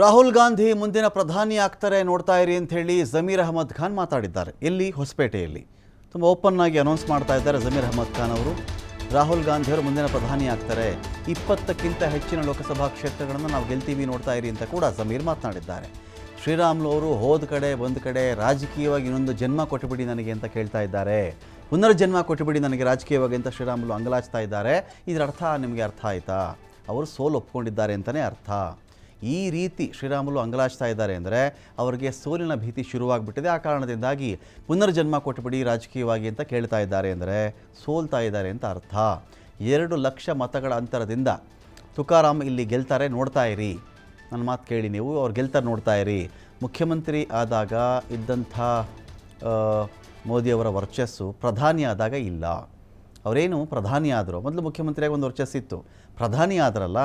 ರಾಹುಲ್ ಗಾಂಧಿ ಮುಂದಿನ ಪ್ರಧಾನಿ ಆಗ್ತಾರೆ ನೋಡ್ತಾ ಇರಿ ಅಂತ ಹೇಳಿ ಜಮೀರ್ ಅಹಮದ್ ಖಾನ್ ಮಾತಾಡಿದ್ದಾರೆ. ಎಲ್ಲಿ? ಹೊಸಪೇಟೆಯಲ್ಲಿ ತುಂಬ ಓಪನ್ ಆಗಿ ಅನೌನ್ಸ್ ಮಾಡ್ತಾ ಇದ್ದಾರೆ ಜಮೀರ್ ಅಹಮದ್ ಖಾನ್ ಅವರು. ರಾಹುಲ್ ಗಾಂಧಿ ಅವರು ಮುಂದಿನ ಪ್ರಧಾನಿ ಆಗ್ತಾರೆ, 20ಕ್ಕಿಂತ ಹೆಚ್ಚಿನ ಲೋಕಸಭಾ ಕ್ಷೇತ್ರಗಳನ್ನು ನಾವು ಗೆಲ್ತೀವಿ ನೋಡ್ತಾ ಇರಿ ಅಂತ ಕೂಡ ಜಮೀರ್ ಮಾತನಾಡಿದ್ದಾರೆ. ಶ್ರೀರಾಮುಲು ಅವರು ಹೋದ ಕಡೆ ಬಂದ ಕಡೆ ರಾಜಕೀಯವಾಗಿ ಇನ್ನೊಂದು ಜನ್ಮ ಕೊಟ್ಟುಬಿಡಿ ನನಗೆ ಅಂತ ಕೇಳ್ತಾ ಇದ್ದಾರೆ. ಪುನರ್ಜನ್ಮ ಕೊಟ್ಟುಬಿಡಿ ನನಗೆ ರಾಜಕೀಯವಾಗಿ ಅಂತ ಶ್ರೀರಾಮುಲು ಅಂಗಲಾಚ್ತಾ ಇದ್ದಾರೆ. ಇದರ ಅರ್ಥ ನಿಮಗೆ ಅರ್ಥ ಆಯಿತಾ? ಅವರು ಸೋಲು ಒಪ್ಕೊಂಡಿದ್ದಾರೆ ಅಂತಲೇ ಅರ್ಥ. ಈ ರೀತಿ ಶ್ರೀರಾಮುಲು ಅಂಗಲಾಚ್ತಾ ಇದ್ದಾರೆ ಅಂದರೆ ಅವರಿಗೆ ಸೋಲಿನ ಭೀತಿ ಶುರುವಾಗ್ಬಿಟ್ಟಿದೆ. ಆ ಕಾರಣದಿಂದಾಗಿ ಪುನರ್ಜನ್ಮ ಕೊಟ್ಟುಬಿಡಿ ರಾಜಕೀಯವಾಗಿ ಅಂತ ಕೇಳ್ತಾ ಇದ್ದಾರೆ ಅಂದರೆ ಸೋಲ್ತಾ ಇದ್ದಾರೆ ಅಂತ ಅರ್ಥ. 2 ಲಕ್ಷ ಮತಗಳ ಅಂತರದಿಂದ ತುಕಾರಾಮ್ ಇಲ್ಲಿ ಗೆಲ್ತಾರೆ ನೋಡ್ತಾ ಇರಿ. ನನ್ನ ಮಾತು ಕೇಳಿ ನೀವು, ಅವ್ರು ಗೆಲ್ತಾರೆ ನೋಡ್ತಾ ಇರಿ. ಮುಖ್ಯಮಂತ್ರಿ ಆದಾಗ ಇದ್ದಂಥ ಮೋದಿಯವರ ವರ್ಚಸ್ಸು ಪ್ರಧಾನಿ ಆದಾಗ ಇಲ್ಲ. ಅವರೇನು ಪ್ರಧಾನಿ ಆದರು, ಮೊದಲು ಮುಖ್ಯಮಂತ್ರಿಯಾಗಿ ಒಂದು ವರ್ಚಸ್ಸಿತ್ತು. ಪ್ರಧಾನಿ ಆದ್ರಲ್ಲ,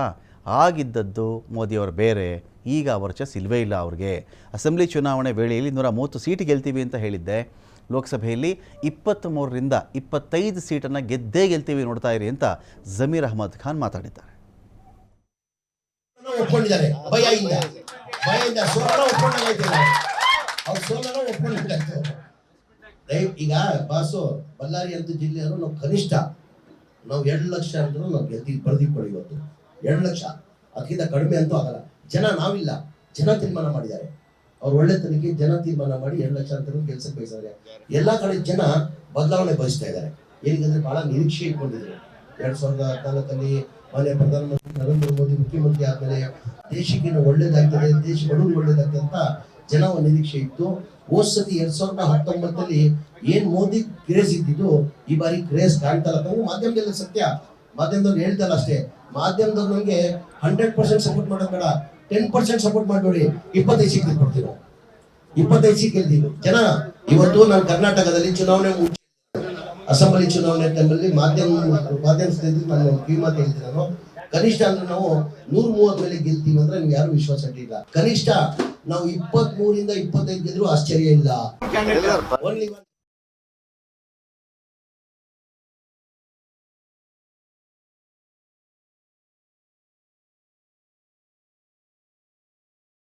ಆಗಿದ್ದದ್ದು ಮೋದಿಯವರು ಬೇರೆ. ಈಗ ವರ್ಚಸ್ ಇಲ್ಲವೇ ಇಲ್ಲ ಅವ್ರಿಗೆ. ಅಸೆಂಬ್ಲಿ ಚುನಾವಣೆ ವೇಳೆಯಲ್ಲಿ 130 ಸೀಟ್ ಗೆಲ್ತೀವಿ ಅಂತ ಹೇಳಿದ್ದೆ. ಲೋಕಸಭೆಯಲ್ಲಿ 23ರಿಂದ 25 ಸೀಟನ್ನು ಗೆದ್ದೇ ಗೆಲ್ತೀವಿ ನೋಡ್ತಾ ಇರಿ ಅಂತ ಜಮೀರ್ ಅಹಮದ್ ಖಾನ್ ಮಾತಾಡಿದ್ದಾರೆ. ಒಪ್ಕೊಂಡಿದ್ದಾರೆ ಭಯದಿಂದ ಈಗ ಬಾಸು ಬಳ್ಳಾರಿ ಅಂತ ಜಿಲ್ಲೆಯವರು ನಾವು ಕನಿಷ್ಠ ನಾವು 2 ಲಕ್ಷ ಅಂದ್ರೂ ನಾವು ಗೆಲ್ತೀವಿ. ಬರ್ದಿಕೊಳ್ಳಿ, ಇವತ್ತು 2 ಲಕ್ಷ, ಅದಕ್ಕಿಂತ ಕಡಿಮೆ ಅಂತೂ ಆಗಲ್ಲ. ಜನ ನಾವಿಲ್ಲ, ಜನ ತೀರ್ಮಾನ ಮಾಡಿದ್ದಾರೆ. ಅವ್ರು ಒಳ್ಳೆತನಕ್ಕೆ ಜನ ತೀರ್ಮಾನ ಮಾಡಿ 2 ಲಕ್ಷ ಅಂತ ಗೆಲ್ಸಕ್ಕೆ ಬಯಸಿದ್ದಾರೆ. ಎಲ್ಲಾ ಕಡೆ ಜನ ಬದಲಾವಣೆ ಬಯಸ್ತಾ ಇದ್ದಾರೆ. ಏನಂದ್ರೆ ಬಹಳ ನಿರೀಕ್ಷೆ ಇಟ್ಕೊಂಡಿದ್ರು. 2014 ಮಾನ್ಯ ಪ್ರಧಾನಮಂತ್ರಿ ನರೇಂದ್ರ ಮೋದಿ ಮುಖ್ಯಮಂತ್ರಿ ಆದ್ಮೇಲೆ ದೇಶಕ್ಕೆ ಒಳ್ಳೇದಾಗ್ತದೆ, ದೇಶ ಬಡವರು ಒಳ್ಳೇದಾಗ್ತದೆ ಅಂತ ಜನ ಒಂದು ನಿರೀಕ್ಷೆ ಇತ್ತು. ಹೋದ ಸತಿ 2019 ಏನ್ ಮೋದಿ ಕ್ರೇಜ್ ಇದ್ದಿದ್ದು ಈ ಬಾರಿ ಕ್ರೇಜ್ ಕಾಣ್ತಾ ಇಲ್ಲ. ಮಾಧ್ಯಮದಲ್ಲಿ ಸತ್ಯ, ಮಾಧ್ಯಮದವ್ರು ಹೇಳ್ತಲ್ಲ ಅಷ್ಟೇ. ಮಾಧ್ಯಮದವ್ರು ನಮಗೆ 100% ಸಪೋರ್ಟ್ ಮಾಡೋದ್ ಬೇಡ, 10% ಸಪೋರ್ಟ್ ಮಾಡ್ಬೇಡಿ. 25 ಸೀಟ್ ಕೊಡ್ತೀವಿ ನಾವು, 25 ಸೀಟ್ ಗೆಲ್ತೀವಿ. ಜನ ಇವತ್ತು ನಾನು ಕರ್ನಾಟಕದಲ್ಲಿ ಚುನಾವಣೆ ಅಸೆಂಬ್ಲಿ ಚುನಾವಣೆ ಟೈಮಲ್ಲಿ ಮಾಧ್ಯಮ ನಾನು ಕಿವಿಮಾತು ಹೇಳ್ತೀನಿ. ನಾನು ಕನಿಷ್ಠ ಅಂದ್ರೆ ನಾವು 130 ಮೇಲೆ ಗೆಲ್ತೀವಿ ಅಂದ್ರೆ ನಿಮ್ಗೆ ಯಾರು ವಿಶ್ವಾಸ ಇಟ್ಟಿಲ್ಲ. ಕನಿಷ್ಠ ನಾವು 23ರಿಂದ 25 ಗೆದ್ರು ಆಶ್ಚರ್ಯ ಇಲ್ಲ.